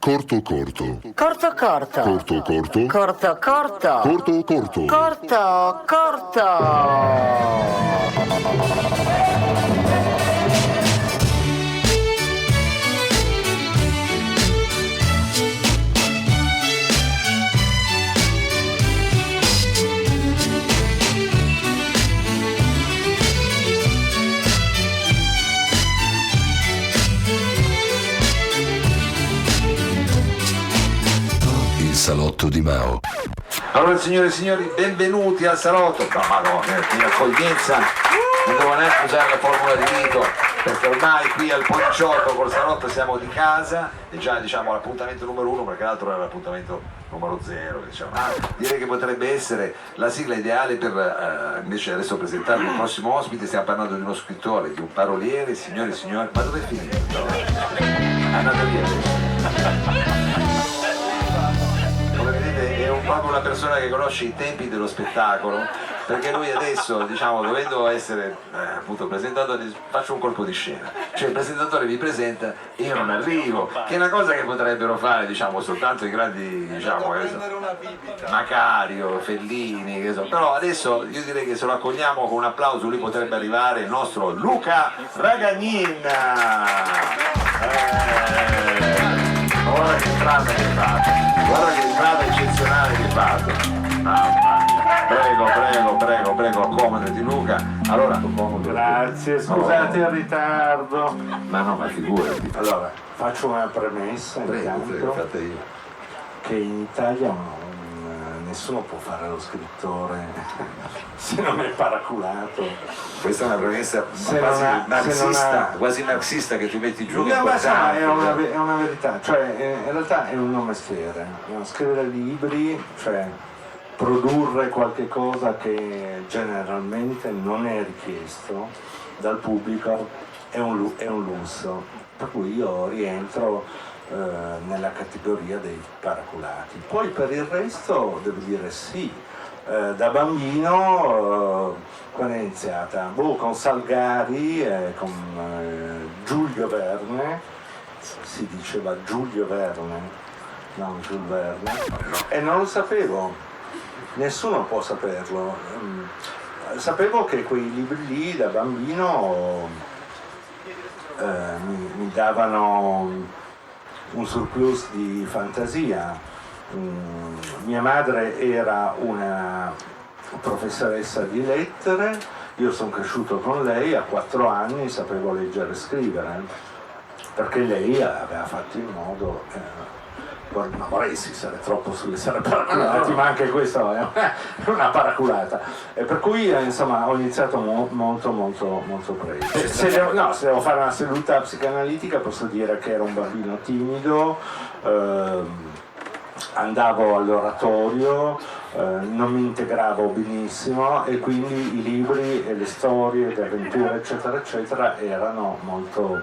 Corto corto. Corto corto. Corto corto. Corto corto. Corto corto. Corto corto. Salotto di Mao. Allora signore e signori, benvenuti al salotto. No, madonna, che accoglienza, non devo neanche usare la formula di rito, perché ormai qui al Policiotto col salotto siamo di casa, e già diciamo l'appuntamento numero 1, perché l'altro era l'appuntamento numero 0, diciamo. Direi che potrebbe essere la sigla ideale per invece adesso presentarvi il prossimo ospite. Stiamo parlando di uno scrittore, di un paroliere, signore e signori. Ma dove è finito? È andata via adesso. Come vedete è proprio una persona che conosce i tempi dello spettacolo, perché lui adesso, diciamo, dovendo essere appunto presentatore, faccio un colpo di scena, cioè il presentatore vi presenta e io non arrivo, che è una cosa che potrebbero fare, diciamo, soltanto i grandi, diciamo, Macario, Fellini, che so. Però adesso io direi che se lo accogliamo con un applauso lui potrebbe arrivare il nostro Luca Ragagnin. Guarda che entrata che fate, guarda che entrata eccezionale che fate. Mamma mia. Prego, accomodati Luca. Allora, grazie, scusate il ritardo. ma figurati. Allora, faccio una premessa intanto, fate io. che in Italia nessuno può fare lo scrittore se non è paraculato. Questa è una premessa quasi marxista che tu metti giù. No, ma sai, è una verità, cioè in realtà è un non mestiere. Scrivere libri, cioè produrre qualche cosa che generalmente non è richiesto dal pubblico è un lusso, per cui io rientro nella categoria dei paraculati. Poi per il resto devo dire sì, da bambino quando è iniziata? Con Salgari, con Giulio Verne, si diceva Giulio Verne, non Jules Verne, e non lo sapevo, nessuno può saperlo. Sapevo che quei libri lì da bambino mi davano un surplus di fantasia. Mia madre era una professoressa di lettere, io sono cresciuto con lei, a 4 anni sapevo leggere e scrivere, perché lei aveva fatto in modo, non vorrei essere troppo sull'essere paraculati, ma anche questo è una paraculata, e per cui insomma ho iniziato molto presto. Se devo fare una seduta psicanalitica posso dire che ero un bambino timido, andavo all'oratorio, non mi integravo benissimo, e quindi i libri e le storie, le avventure eccetera eccetera erano molto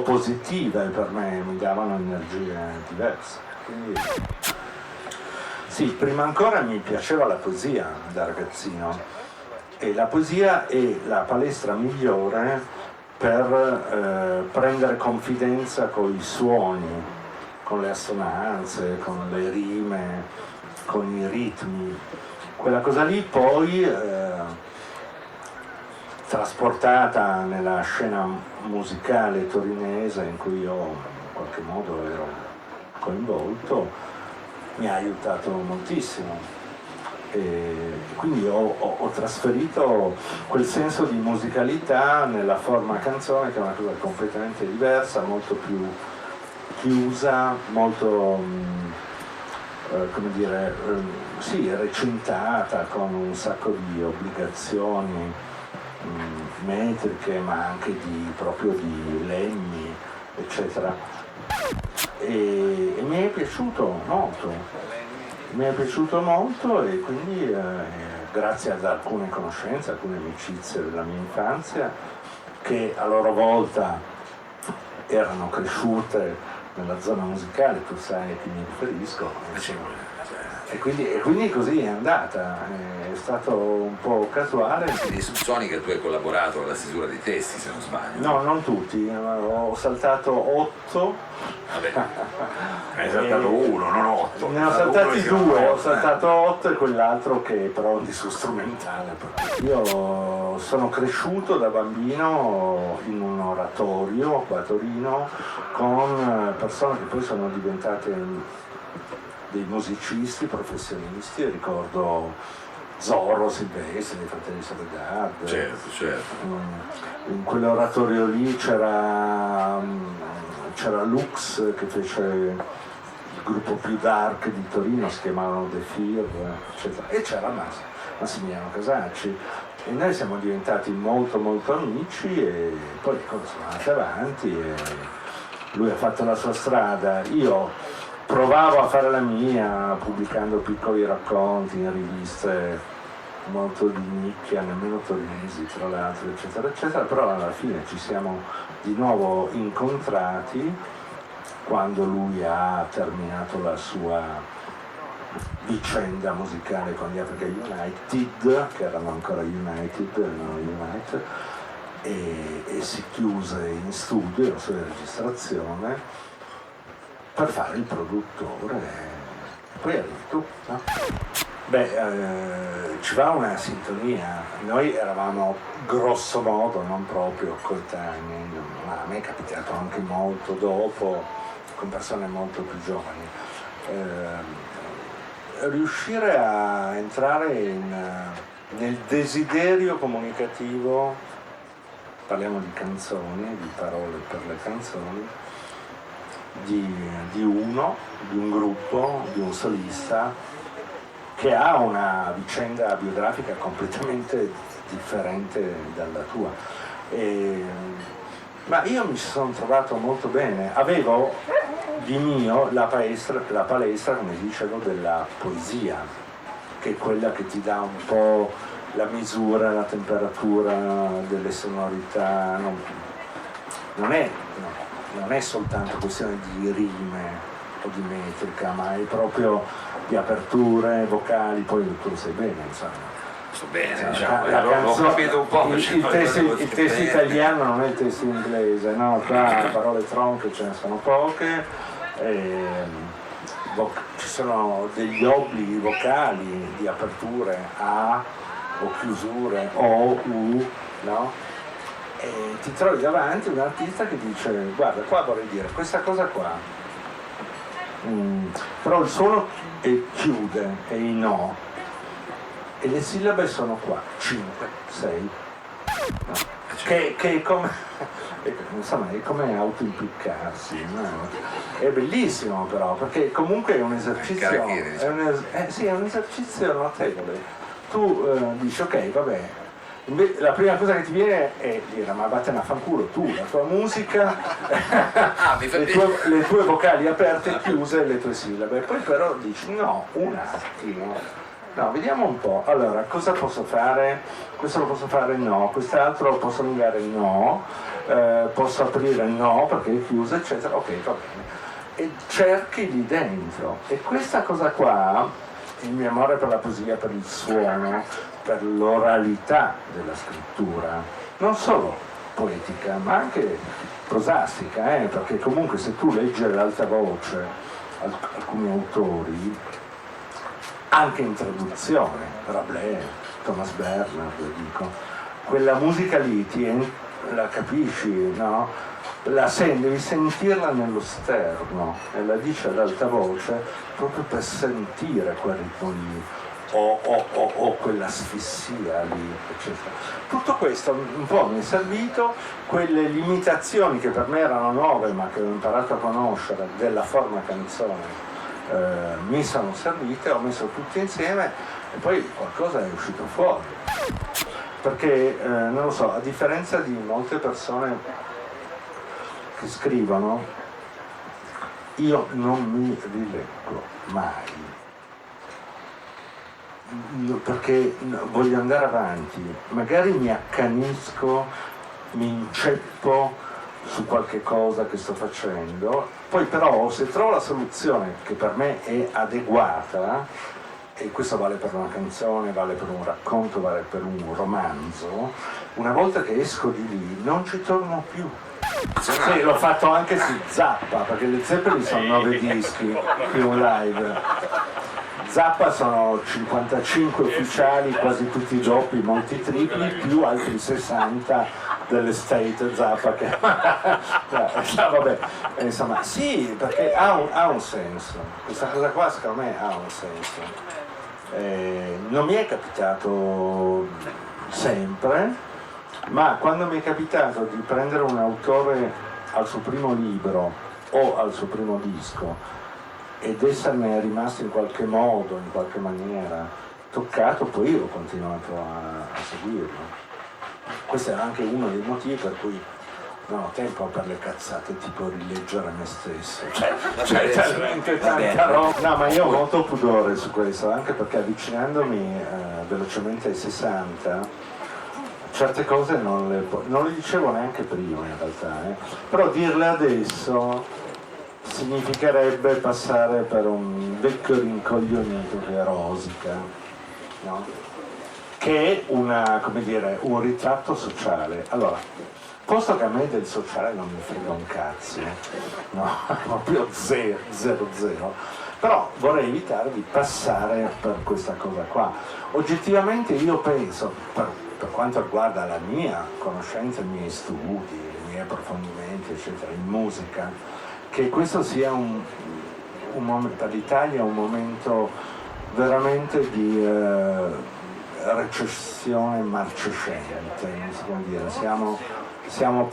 positive per me, mi davano energie diverse. Quindi, sì, prima ancora mi piaceva la poesia da ragazzino, e la poesia è la palestra migliore per prendere confidenza con i suoni, con le assonanze, con le rime, con i ritmi. Quella cosa lì poi trasportata nella scena musicale torinese in cui io in qualche modo ero coinvolto, mi ha aiutato moltissimo, e quindi ho trasferito quel senso di musicalità nella forma canzone, che è una cosa completamente diversa, molto più chiusa, molto recintata, con un sacco di obbligazioni metriche, ma anche proprio di lemmi eccetera, e mi è piaciuto molto, e quindi grazie ad alcune conoscenze, alcune amicizie della mia infanzia, che a loro volta erano cresciute nella zona musicale, tu sai a chi mi riferisco, E quindi così è andata, è stato un po' casuale. Di Subsonica tu hai collaborato alla stesura dei testi, se non sbaglio. No, non tutti, ho saltato 8. Vabbè, hai saltato uno, non 8. Ne ho saltati 2, ho saltato 8 e quell'altro che però di su strumentale. Io sono cresciuto da bambino in un oratorio qua a Torino con persone che poi sono diventate dei musicisti professionisti, ricordo Zorro Silvestri dei Fratelli Soledad. Certo. In quell'oratorio lì c'era Lux che fece il gruppo più dark di Torino, si chiamavano The Fear, eccetera, e c'era Massimiliano Casacci, e noi siamo diventati molto amici e poi le cose sono andate avanti e lui ha fatto la sua strada, io provavo a fare la mia pubblicando piccoli racconti in riviste molto di nicchia, nemmeno torinesi tra l'altro, eccetera eccetera, però alla fine ci siamo di nuovo incontrati quando lui ha terminato la sua vicenda musicale con gli Africa United, che erano ancora United, non United, e si chiuse in studio la sua registrazione per fare il produttore, e poi arrivi tu, no? Ci va una sintonia, noi eravamo grosso modo, non proprio coetanei, ma a me è capitato anche molto dopo, con persone molto più giovani. Riuscire a entrare nel desiderio comunicativo, parliamo di canzoni, di parole per le canzoni, di un gruppo, di un solista che ha una vicenda biografica completamente differente dalla tua. Ma io mi sono trovato molto bene, avevo di mio la palestra, come dicevo, della poesia, che è quella che ti dà un po' la misura, la temperatura delle sonorità, non è soltanto questione di rime o di metrica, ma è proprio di aperture vocali, poi tu lo sai bene, insomma. So bene, L'ho capito un po'. Il testo italiano non è il testo inglese, no? Qua parole tronche ce ne sono poche, ci sono degli obblighi vocali di aperture A o chiusure O, U, no? E ti trovi davanti un artista che dice guarda, qua vorrei dire questa cosa qua, però il suono chiude e i no, e le sillabe sono qua, 5, 6, no? Che è come insomma è come autoimpiccarsi, no? È bellissimo però, perché comunque è un esercizio, è un esercizio notevole. Tu dici ok, vabbè, la prima cosa che ti viene è dire ma vattene a fanculo tu, la tua musica, le tue vocali aperte e chiuse, le tue sillabe, poi però dici no, un attimo, no, vediamo un po', allora cosa posso fare? Questo lo posso fare? No, quest'altro posso allungare? No, posso aprire? No, perché è chiuso, eccetera, ok, va bene, e cerchi lì dentro, e questa cosa qua, il mio amore per la poesia, per il suono, per l'oralità della scrittura, non solo poetica ma anche prosastica, perché comunque se tu leggi all'alta voce alcuni autori, anche in traduzione, Rabelais, Thomas Bernhard, dico, quella musica lì la capisci, no? La devi sentirla nello sterno, e la dice ad alta voce proprio per sentire quel ritmo lì o quell'asfissia lì, eccetera. Tutto questo un po' mi è servito, quelle limitazioni che per me erano nuove ma che ho imparato a conoscere della forma canzone mi sono servite, ho messo tutte insieme e poi qualcosa è uscito fuori, perché non lo so, a differenza di molte persone che scrivono, io non mi rileggo mai, perché voglio andare avanti, magari mi accanisco, mi inceppo su qualche cosa che sto facendo, poi però se trovo la soluzione che per me è adeguata, e questo vale per una canzone, vale per un racconto, vale per un romanzo, una volta che esco di lì non ci torno più. Sì, l'ho fatto anche su Zappa, perché le Zeppelin sono 9 dischi più un live. Zappa sono 55 ufficiali, quasi tutti doppi, molti tripli, più altri 60 dell'estate Zappa che... vabbè, insomma, sì, perché ha un senso, questa cosa qua secondo me ha un senso. Non mi è capitato sempre, ma quando mi è capitato di prendere un autore al suo primo libro o al suo primo disco ed esserne rimasto in qualche modo, in qualche maniera toccato, poi ho continuato a seguirlo. Questo è anche uno dei motivi per cui non ho tempo per le cazzate tipo rileggere me stesso. C'è talmente tanta roba. No, ma io ho molto pudore su questo, anche perché avvicinandomi velocemente ai 60, certe cose non le dicevo neanche prima in realtà, però dirle adesso significherebbe passare per un vecchio rincoglionito che rosica, no? Che è un ritratto sociale. Allora, posto che a me del sociale non mi frega un cazzo, no? Proprio zero, però vorrei evitare di passare per questa cosa qua. Oggettivamente io penso, per quanto riguarda la mia conoscenza, i miei studi, i miei approfondimenti, eccetera, in musica, che questo sia un momento, per l'Italia un momento veramente di recessione marcescente, non so come dire, siamo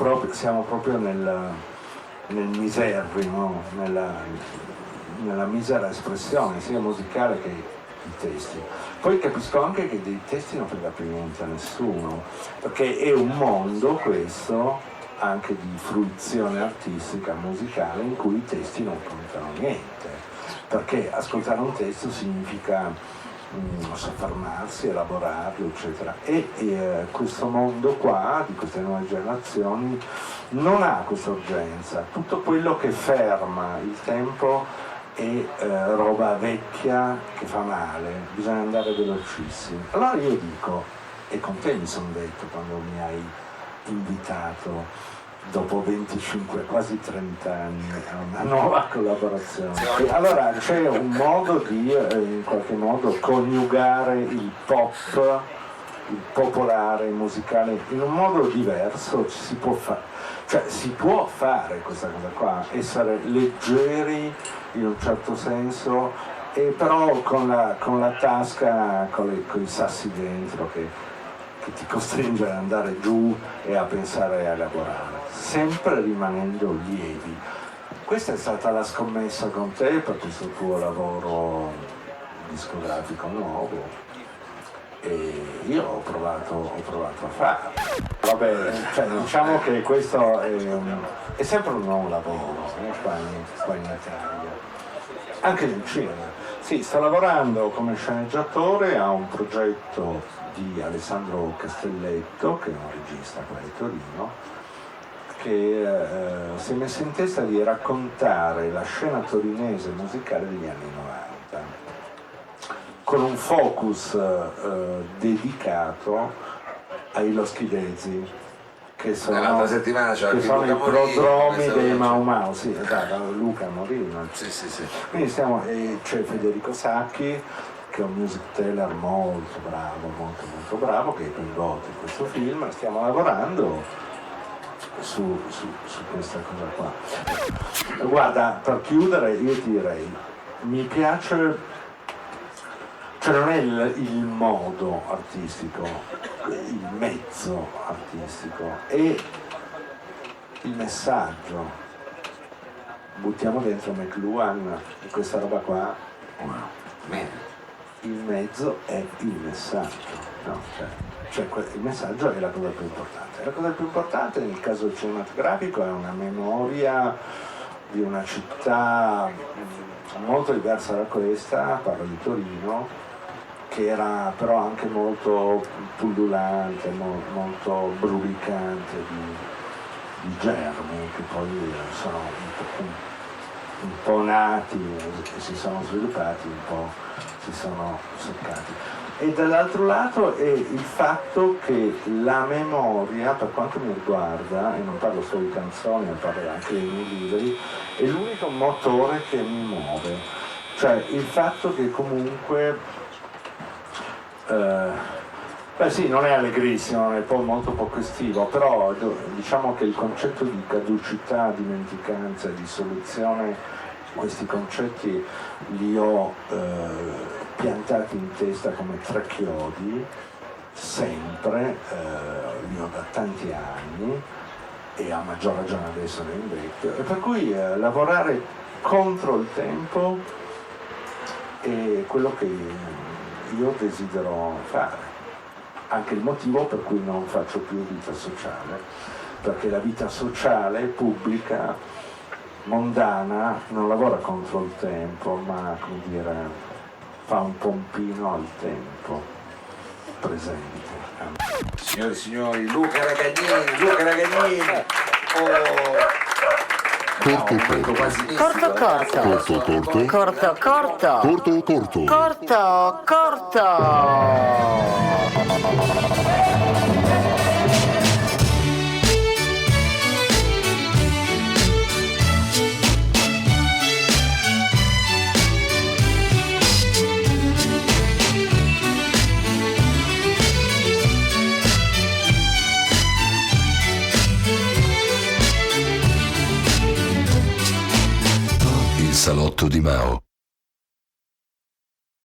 proprio nel miserrimo, nella misera espressione sia musicale che i testi. Poi capisco anche che dei testi non frega più niente a nessuno, perché è un mondo questo anche di fruizione artistica, musicale, in cui i testi non contano niente, perché ascoltare un testo significa soffermarsi, elaborarlo, eccetera. E questo mondo qua, di queste nuove generazioni, non ha questa urgenza. Tutto quello che ferma il tempo è roba vecchia che fa male, bisogna andare velocissimi. Allora io dico, e con te mi sono detto quando mi hai invitato dopo 25, quasi 30 anni a una nuova collaborazione. E allora c'è un modo di in qualche modo coniugare il pop, il popolare, il musicale in un modo diverso, si può fare questa cosa qua, essere leggeri in un certo senso, e però con la tasca, con i sassi dentro che ti costringe ad andare giù e a pensare e a lavorare, sempre rimanendo lievi. Questa è stata la scommessa con te per questo tuo lavoro discografico nuovo e io ho provato a farlo. Vabbè, diciamo che questo è sempre un nuovo lavoro qua in Italia, anche nel cinema. Sì, sto lavorando come sceneggiatore a un progetto di Alessandro Castelletto, che è un regista qua di Torino, che si è messo in testa di raccontare la scena torinese musicale degli anni 90, con un focus dedicato ai Loschidesi, che sono, settimana c'è i prodromi dei Mau Mau, sì, esatto, Luca Morino. Sì. Quindi c'è Federico Sacchi, che è un music teller molto bravo, che è coinvolto in questo film. Stiamo lavorando su questa cosa qua. Guarda, per chiudere io ti direi, mi piace, cioè non è il modo artistico, il mezzo artistico, è il messaggio. Buttiamo dentro McLuhan e questa roba qua, il mezzo è il messaggio, no? Cioè il messaggio è la cosa più importante. La cosa più importante nel caso cinematografico è una memoria di una città molto diversa da questa, parlo di Torino, che era però anche molto pullulante, molto brulicante di germi, che poi sono un po' nati e si sono sviluppati, un po' si sono seccati. E dall'altro lato è il fatto che la memoria, per quanto mi riguarda, e non parlo solo di canzoni, ma parlo anche dei miei libri, è l'unico motore che mi muove. Cioè il fatto che comunque, beh sì, non è allegrissimo, è poi molto poco estivo, però diciamo che il concetto di caducità, dimenticanza, dissoluzione, questi concetti li ho piantati in testa come tre chiodi, sempre, li ho da tanti anni e a maggior ragione adesso ne invecchio, e per cui lavorare contro il tempo è quello che io desidero fare. Anche il motivo per cui non faccio più vita sociale, perché la vita sociale, pubblica, mondana, non lavora contro il tempo, ma, come dire, fa un pompino al tempo presente. Signore e signori, Luca Ragagnini, Corto, un momento corto. quasi Corto, corto. Corto, corto. Corto, corto. Corto, corto. Corto, corto. Il salotto di Mao.